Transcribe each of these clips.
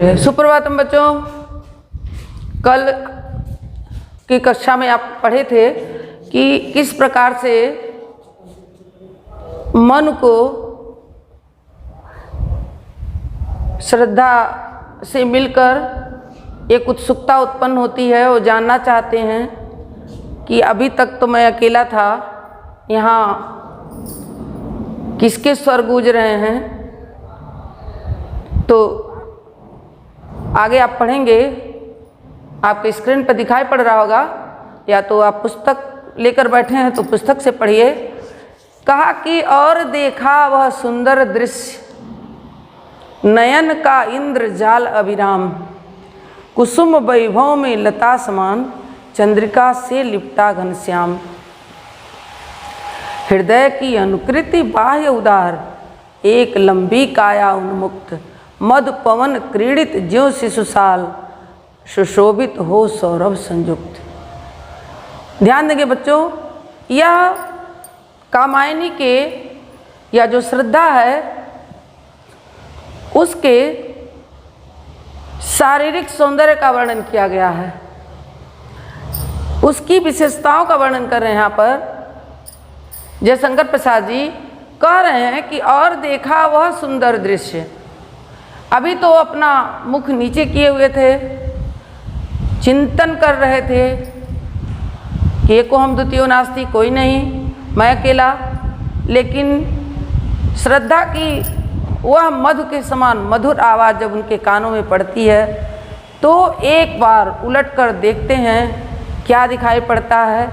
सुप्रभातम बच्चों, कल की कक्षा में आप पढ़े थे कि किस प्रकार से मन को श्रद्धा से मिलकर एक उत्सुकता उत्पन्न होती है और जानना चाहते हैं कि अभी तक तो मैं अकेला था, यहाँ किसके स्वर गूंज रहे हैं। तो आगे आप पढ़ेंगे, आपके स्क्रीन पर दिखाई पड़ रहा होगा, या तो आप पुस्तक लेकर बैठे हैं तो पुस्तक से पढ़िए। कहा कि और देखा वह सुंदर दृश्य, नयन का इंद्रजाल अभिराम, कुसुम वैभव में लता समान, चंद्रिका से लिपटा घनश्याम। हृदय की अनुकृति बाह्य उदार, एक लंबी काया उन्मुक्त, मद पवन क्रीडित ज्यों शिशुसाल, सुशोभित हो सौरभ संयुक्त। ध्यान देंगे बच्चों, यह कामायनी के या जो श्रद्धा है उसके शारीरिक सौंदर्य का वर्णन किया गया है, उसकी विशेषताओं का वर्णन कर रहे हैं। यहाँ पर जयशंकर प्रसाद जी कह रहे हैं कि और देखा वह सुंदर दृश्य। अभी तो अपना मुख नीचे किए हुए थे, चिंतन कर रहे थे कि एको हम द्वितीयो नास्ति, कोई नहीं, मैं अकेला। लेकिन श्रद्धा की वह मधु के समान मधुर आवाज़ जब उनके कानों में पड़ती है तो एक बार उलट कर देखते हैं, क्या दिखाई पड़ता है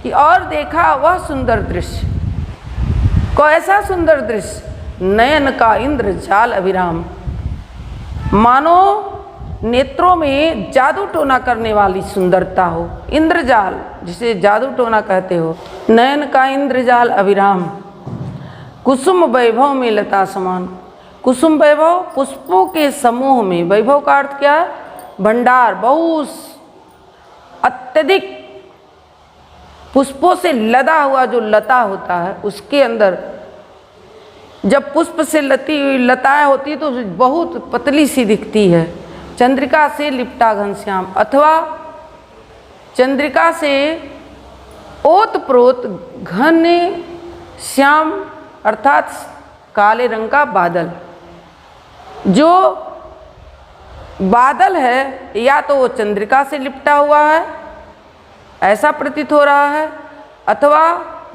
कि और देखा वह सुंदर दृश्य। कैसा सुंदर दृश्य? नयन का इंद्रजाल अभिराम, मानो नेत्रों में जादू टोना करने वाली सुंदरता हो। इंद्रजाल जिसे जादू टोना कहते हो। नयन का इंद्रजाल अभिराम, कुसुम वैभव में लता समान। कुसुम वैभव पुष्पों के समूह में, वैभव का अर्थ क्या है? भंडार, बहुत अत्यधिक पुष्पों से लदा हुआ जो लता होता है, उसके अंदर जब पुष्प से लती हुई लताएं होती है तो बहुत पतली सी दिखती है। चंद्रिका से लिपटा घनश्याम, अथवा चंद्रिका से ओतप्रोत घन श्याम अर्थात काले रंग का बादल। जो बादल है या तो वो चंद्रिका से लिपटा हुआ है ऐसा प्रतीत हो रहा है, अथवा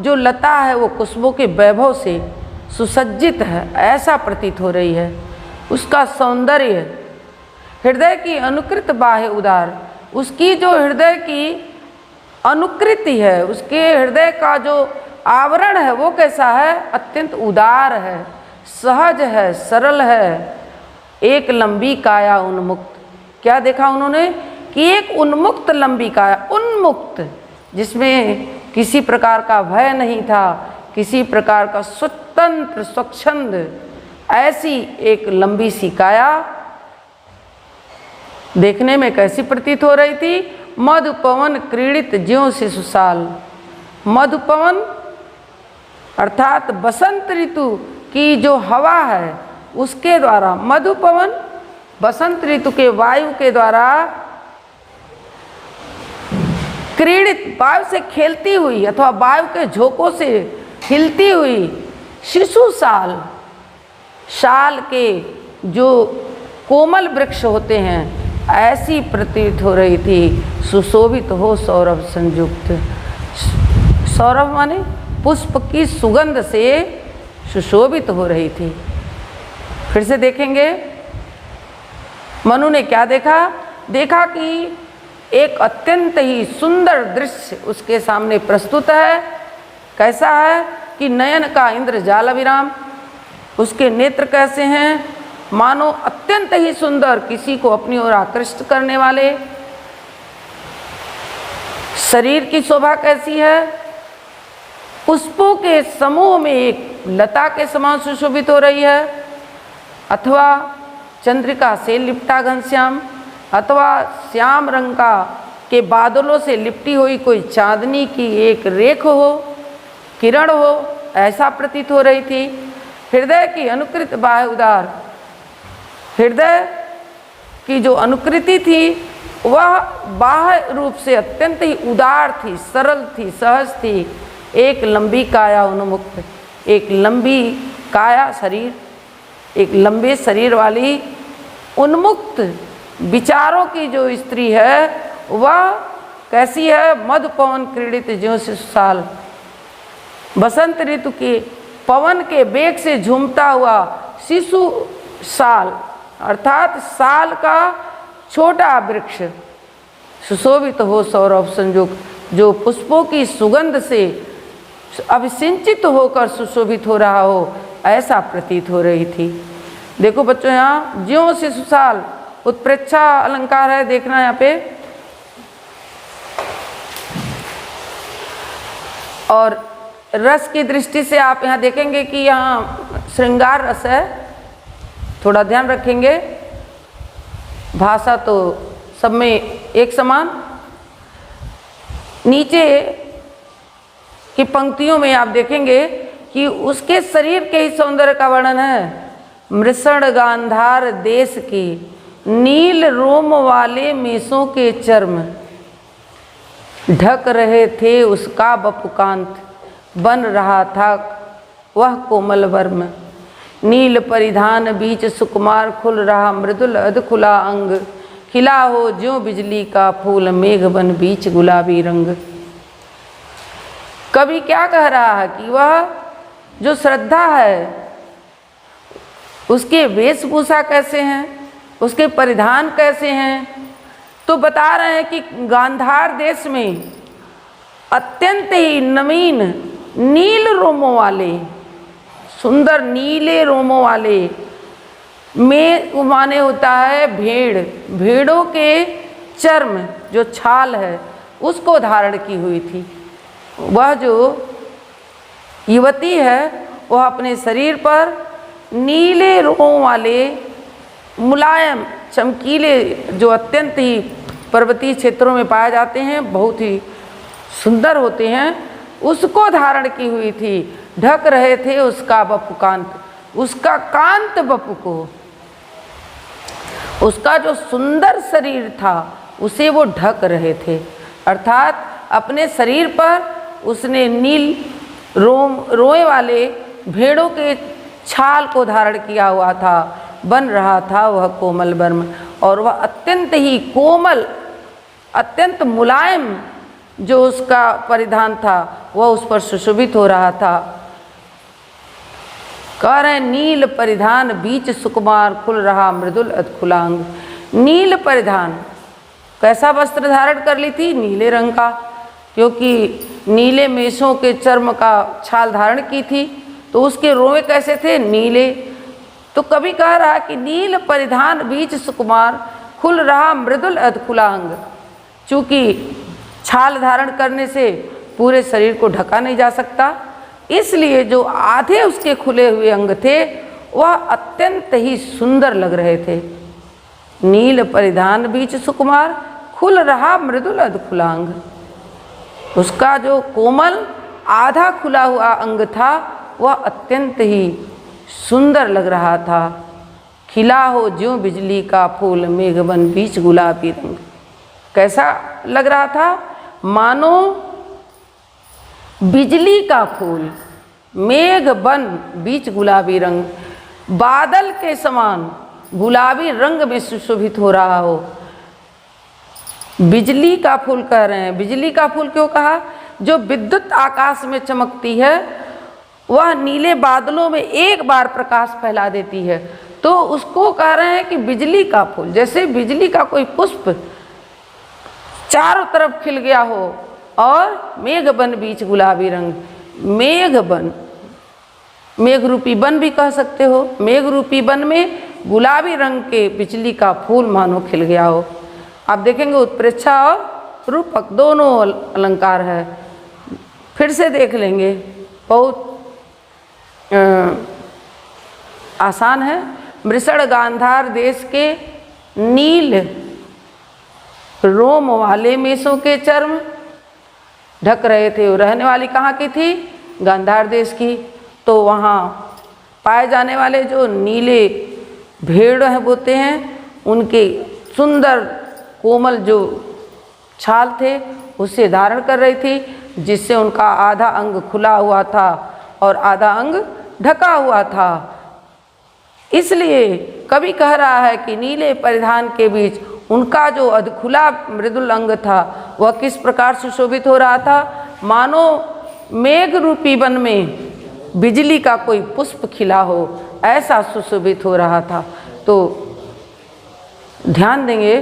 जो लता है वो कुसुमों के वैभव से सुसज्जित है ऐसा प्रतीत हो रही है। उसका सौंदर्य, हृदय की अनुकृत बाह्य उदार, उसकी जो हृदय की अनुकृति है, उसके हृदय का जो आवरण है वो कैसा है? अत्यंत उदार है, सहज है, सरल है। एक लंबी काया उन्मुक्त, क्या देखा उन्होंने कि एक उन्मुक्त लंबी काया, उन्मुक्त जिसमें किसी प्रकार का भय नहीं था, किसी प्रकार का स्वतंत्र स्वच्छंद, ऐसी एक लंबी सी काया देखने में कैसी प्रतीत हो रही थी? मधुपवन क्रीडित ज्यों शिशुसाल। मधुपवन अर्थात बसंत ऋतु की जो हवा है उसके द्वारा, मधुपवन बसंत ऋतु के वायु के द्वारा क्रीडित, वायु से खेलती हुई अथवा वायु के झोंकों से हिलती हुई शिशु साल, साल के जो कोमल वृक्ष होते हैं ऐसी प्रतीत हो रही थी। सुशोभित हो सौरभ संयुक्त, सौरभ माने पुष्प की सुगंध से सुशोभित हो रही थी। फिर से देखेंगे, मनु ने क्या देखा? देखा कि एक अत्यंत ही सुंदर दृश्य उसके सामने प्रस्तुत है। कैसा है कि नयन का इंद्रजाल अभिराम, उसके नेत्र कैसे हैं? मानो अत्यंत ही सुंदर, किसी को अपनी ओर आकृष्ट करने वाले। शरीर की शोभा कैसी है? पुष्पों के समूह में एक लता के समान सुशोभित हो रही है, अथवा चंद्रिका से लिपटा घनश्याम, अथवा श्याम रंग का के बादलों से लिपटी हुई कोई चांदनी की एक रेख हो, किरण हो, ऐसा प्रतीत हो रही थी। हृदय की अनुकृत बाह्य उदार, हृदय की जो अनुकृति थी वह बाह्य रूप से अत्यंत ही उदार थी, सरल थी, सहज थी। एक लंबी काया उन्मुक्त, एक लंबी काया शरीर, एक लंबे शरीर वाली उन्मुक्त विचारों की जो स्त्री है वह कैसी है? मधु पवन क्रीड़ित ज्यों शिशुसाल, बसंत ऋतु के पवन के बेग से झूमता हुआ शिशु साल, अर्थात साल का छोटा वृक्ष, सुशोभित हो सौरभ संयुक्त, जो पुष्पों की सुगंध से अभिसिंचित होकर सुशोभित हो रहा हो, ऐसा प्रतीत हो रही थी। देखो बच्चों, यहाँ ज्यों शिशुसाल उत्प्रेक्षा अलंकार है, देखना यहाँ पे। और रस की दृष्टि से आप यहाँ देखेंगे कि यहाँ श्रृंगार रस है, थोड़ा ध्यान रखेंगे। भाषा तो सब में एक समान। नीचे की पंक्तियों में आप देखेंगे कि उसके शरीर के ही सौंदर्य का वर्णन है। मृषण गांधार देश की नील रोम वाले मेसों के चर्म, ढक रहे थे उसका बपुकांत, बन रहा था वह कोमल वर्म। नील परिधान बीच सुकुमार, खुल रहा मृदुल अधखुला अंग, खिला हो ज्यों बिजली का फूल, मेघ बन बीच गुलाबी रंग। कवि क्या कह रहा है कि वह जो श्रद्धा है उसके वेशभूषा कैसे हैं, उसके परिधान कैसे हैं, तो बता रहे हैं कि गांधार देश में अत्यंत ही नवीन नील रोमों वाले, सुंदर नीले रोमों वाले में माने होता है भेड़, भेड़ों के चर्म जो छाल है उसको धारण की हुई थी। वह जो युवती है वह अपने शरीर पर नीले रोमों वाले मुलायम चमकीले, जो अत्यंत ही पर्वतीय क्षेत्रों में पाए जाते हैं, बहुत ही सुंदर होते हैं, उसको धारण की हुई थी। ढक रहे थे उसका बपुकांत, उसका कांत बपु को, उसका जो सुंदर शरीर था उसे वो ढक रहे थे। अर्थात अपने शरीर पर उसने नील रोए वाले भेड़ों के छाल को धारण किया हुआ था, बन रहा था वह कोमल वर्म, और वह अत्यंत ही कोमल, अत्यंत मुलायम जो उसका परिधान था वह उस पर सुशोभित हो रहा था। कह रहे नील परिधान बीच सुकुमार, खुल रहा मृदुल अधखुलांग। नील परिधान, कैसा वस्त्र धारण कर ली थी? नीले रंग का, क्योंकि नीले मेषों के चर्म का छाल धारण की थी, तो उसके रोए कैसे थे? नीले। तो कवि कह रहा कि नील परिधान बीच सुकुमार, खुल रहा मृदुल अधखुलांग। चूँकि छाल धारण करने से पूरे शरीर को ढका नहीं जा सकता, इसलिए जो आधे उसके खुले हुए अंग थे वह अत्यंत ही सुंदर लग रहे थे। नील परिधान बीच सुकुमार, खुल रहा मृदुल अधखुलांग। उसका जो कोमल आधा खुला हुआ अंग था वह अत्यंत ही सुंदर लग रहा था। खिला हो ज्यों बिजली का फूल, मेघ बन बीच गुलाबी रंग। कैसा लग रहा था? मानो बिजली का फूल, मेघ बन बीच गुलाबी रंग, बादल के समान गुलाबी रंग में सुशोभित हो रहा हो। बिजली का फूल कह रहे हैं। बिजली का फूल क्यों कहा? जो विद्युत आकाश में चमकती है वह नीले बादलों में एक बार प्रकाश फैला देती है, तो उसको कह रहे हैं कि बिजली का फूल। जैसे बिजली का कोई पुष्प चारों तरफ खिल गया हो, और मेघ बन बीच गुलाबी रंग, मेघ बन, मेघ रूपी बन भी कह सकते हो, मेघ रूपी बन में गुलाबी रंग के बिजली का फूल मानो खिल गया हो। आप देखेंगे उत्प्रेक्षा और रूपक दोनों अलंकार है। फिर से देख लेंगे, बहुत आसान है। मृषण गांधार देश के नील रोम वाले मेषों के चर्म ढक रहे थे। वो रहने वाली कहाँ की थी? गांधार देश की। तो वहाँ पाए जाने वाले जो नीले भेड़ होते हैं उनके सुंदर कोमल जो छाल थे उसे धारण कर रही थी, जिससे उनका आधा अंग खुला हुआ था और आधा अंग ढका हुआ था। इसलिए कवि कह रहा है कि नीले परिधान के बीच उनका जो खुला मृदुल अंग था वह किस प्रकार सुशोभित हो रहा था, मानो मेघ रूपी वन में बिजली का कोई पुष्प खिला हो, ऐसा सुशोभित हो रहा था। तो ध्यान देंगे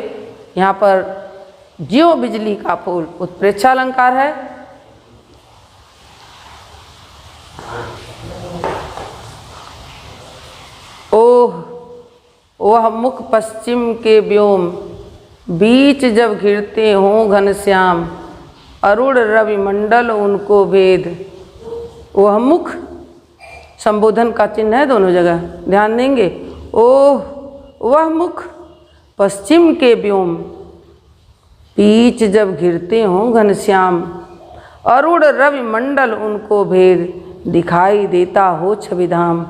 यहाँ पर ज्यों बिजली का फूल उत्प्रेक्षा अलंकार है। ओह वह मुख पश्चिम के व्योम, बीच जब घिरते हों घनश्याम, अरुण रवि मंडल उनको भेद। वह मुख संबोधन का चिन्ह है दोनों जगह, ध्यान देंगे। ओह वह मुख पश्चिम के व्योम, बीच जब घिरते हों घनश्याम, अरुण रवि मंडल उनको भेद, दिखाई देता हो छविधाम।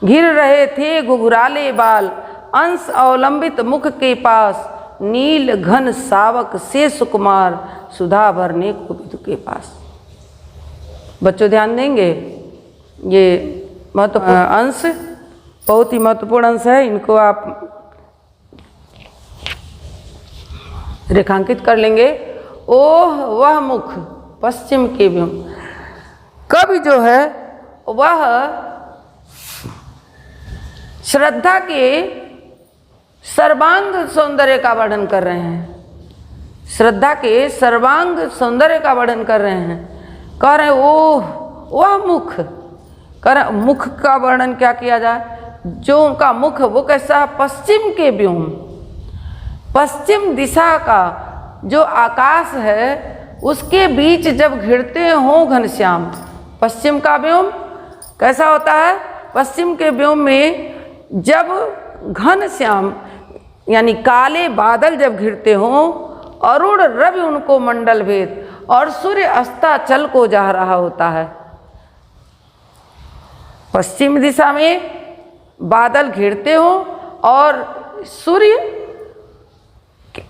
घिर रहे थे घुघराले बाल, अंश अवलंबित मुख के पास, नील घन सावक से सुकुमार, सुधा भरने कुपित के पास। बच्चों ध्यान देंगे, ये महत्वपूर्ण अंश, बहुत ही महत्वपूर्ण अंश है, इनको आप रेखांकित कर लेंगे। ओह वह मुख पश्चिम के व्योम, कवि जो है वह श्रद्धा के सर्वांग सौंदर्य का वर्णन कर रहे हैं, श्रद्धा के सर्वांग सौंदर्य का वर्णन कर रहे हैं। कह रहे हैं ओह वह मुख, कह रहे मुख का वर्णन क्या किया जाए, जो उनका मुख वो कैसा, पश्चिम के व्योम, पश्चिम दिशा का जो आकाश है उसके बीच जब घिरते हों घनश्याम। पश्चिम का व्योम कैसा होता है, पश्चिम के व्योम में जब घनश्याम यानी काले बादल जब घिरते हों, अरुण रवि उनको मंडल भेद, और सूर्य अस्ताचल को जा रहा होता है। पश्चिम दिशा में बादल घिरते हों और सूर्य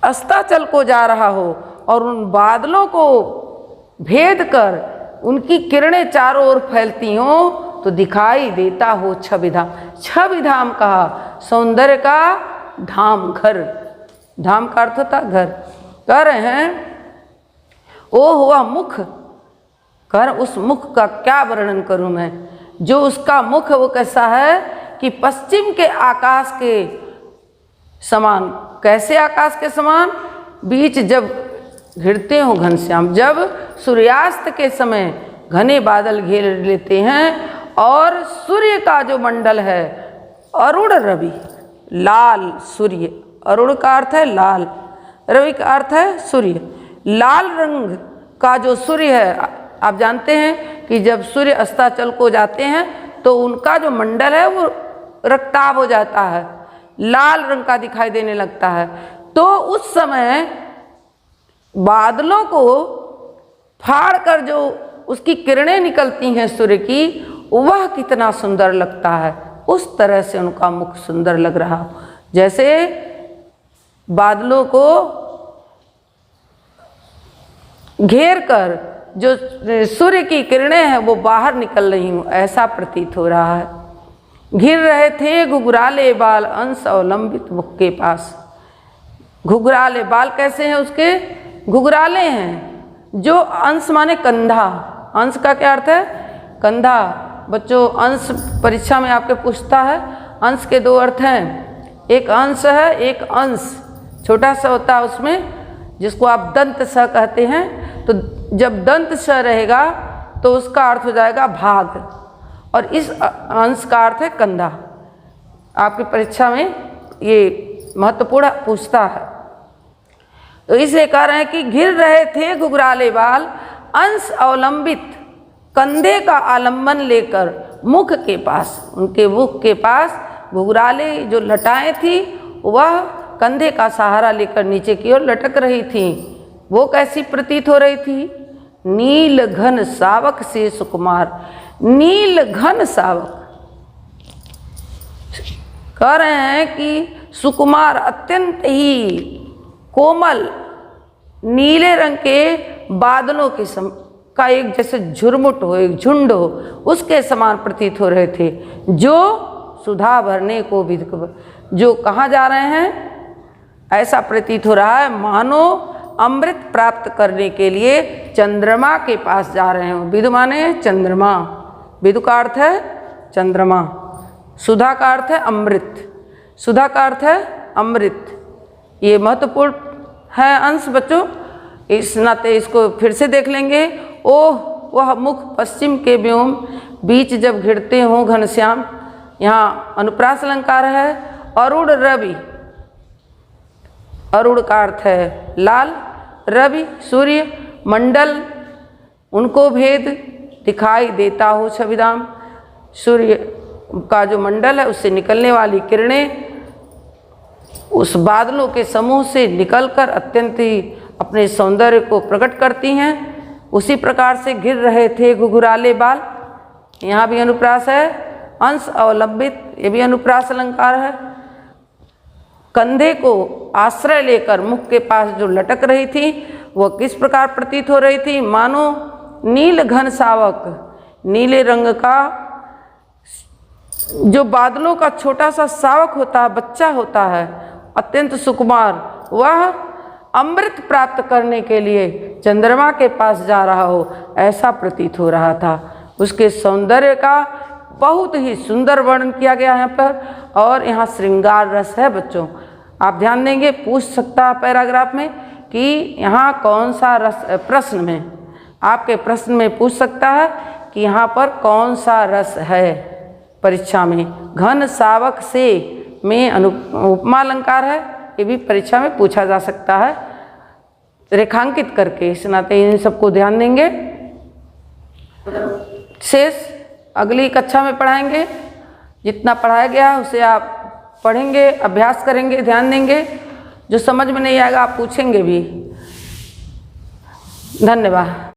अस्ताचल को जा रहा हो, और उन बादलों को भेद कर उनकी किरणें चारों ओर फैलती हों, तो दिखाई देता हो छविधाम। छविधाम कहा सौंदर्य का धाम, घर, धाम का अर्थ होता घर। कह रहे हैं ओ हुआ मुख, कर उस मुख का क्या वर्णन करूं मैं, जो उसका मुख वो कैसा है कि पश्चिम के आकाश के समान। कैसे आकाश के समान, बीच जब घिरते हो घनश्याम, जब सूर्यास्त के समय घने बादल घेर लेते हैं और सूर्य का जो मंडल है अरुण रवि, लाल सूर्य, अरुण का अर्थ है लाल, रवि का अर्थ है सूर्य, लाल रंग का जो सूर्य है। आप जानते हैं कि जब सूर्य अस्ताचल को जाते हैं तो उनका जो मंडल है वो रक्ताभ हो जाता है, लाल रंग का दिखाई देने लगता है। तो उस समय बादलों को फाड़ कर जो उसकी किरणें निकलती हैं सूर्य की, वह कितना सुंदर लगता है। उस तरह से उनका मुख सुंदर लग रहा हो, जैसे बादलों को घेर कर जो सूर्य की किरणें हैं वो बाहर निकल रही हूँ, ऐसा प्रतीत हो रहा है। घिर रहे थे घुघराले बाल, अंश अवलंबित मुख के पास। घुघराले बाल कैसे हैं उसके, घुघराले हैं। जो अंश माने कंधा, अंश का क्या अर्थ है, कंधा। बच्चों अंश परीक्षा में आपके पूछता है, अंश के दो अर्थ हैं, एक अंश है, एक अंश छोटा सा होता है उसमें, जिसको आप दंत स कहते हैं। तो जब दंत स रहेगा तो उसका अर्थ हो जाएगा भाग, और इस अंश का अर्थ है कंधा। आपकी परीक्षा में ये महत्वपूर्ण पूछता है। तो इसलिए कह रहे हैं कि घिर रहे थे घुघराले बाल, अंश अवलंबित, कंधे का आलंबन लेकर मुख के पास, उनके मुख के पास घुघराले जो लटाएं थी वह कंधे का सहारा लेकर नीचे की ओर लटक रही थी। वो कैसी प्रतीत हो रही थी, नील घन सावक से सुकुमार। नील घन सावक, कह रहे हैं कि सुकुमार अत्यंत ही कोमल नीले रंग के बादलों के का एक जैसे झुरमुट हो, एक झुंड हो, उसके समान प्रतीत हो रहे थे, जो सुधा भरने को विद, जो कहाँ जा रहे हैं, ऐसा प्रतीत हो रहा है मानो अमृत प्राप्त करने के लिए चंद्रमा के पास जा रहे हो। विदु माने चंद्रमा, विदु का अर्थ है चंद्रमा, सुधा का अर्थ है अमृत, सुधा का अर्थ है अमृत। ये महत्वपूर्ण है अंश बच्चों, इस नाते इसको फिर से देख लेंगे। ओह वह मुख पश्चिम के व्योम बीच जब घिरते हों घनश्याम, यहाँ अनुप्रास अलंकार है। अरुण रवि, अरुण का अर्थ है लाल, रवि सूर्य, मंडल उनको भेद दिखाई देता हो छविधाम, सूर्य का जो मंडल है उससे निकलने वाली किरणें उस बादलों के समूह से निकलकर अत्यंत ही अपने सौंदर्य को प्रकट करती हैं। उसी प्रकार से गिर रहे थे घुघुराले बाल, यहाँ भी अनुप्रास है। अंश अवलंबित, ये भी अनुप्रास अलंकार है। कंधे को आश्रय लेकर मुख के पास जो लटक रही थी वह किस प्रकार प्रतीत हो रही थी, मानो नील घन सावक, नीले रंग का जो बादलों का छोटा सा सावक होता है, बच्चा होता है, अत्यंत सुकुमार, वह अमृत प्राप्त करने के लिए चंद्रमा के पास जा रहा हो, ऐसा प्रतीत हो रहा था। उसके सौंदर्य का बहुत ही सुंदर वर्णन किया गया है यहाँ पर। और यहाँ श्रृंगार रस है बच्चों, आप ध्यान देंगे, पूछ सकता है पैराग्राफ में कि यहाँ कौन सा रस, प्रश्न में आपके प्रश्न में पूछ सकता है कि यहाँ पर कौन सा रस है परीक्षा में। घन सावक से में उपमा अलंकार है, ये भी परीक्षा में पूछा जा सकता है रेखांकित करके, इस नाते इन सबको ध्यान देंगे। शेष अगली कक्षा में पढ़ाएंगे, जितना पढ़ाया गया उसे आप पढ़ेंगे, अभ्यास करेंगे, ध्यान देंगे। जो समझ में नहीं आएगा आप पूछेंगे भी। धन्यवाद।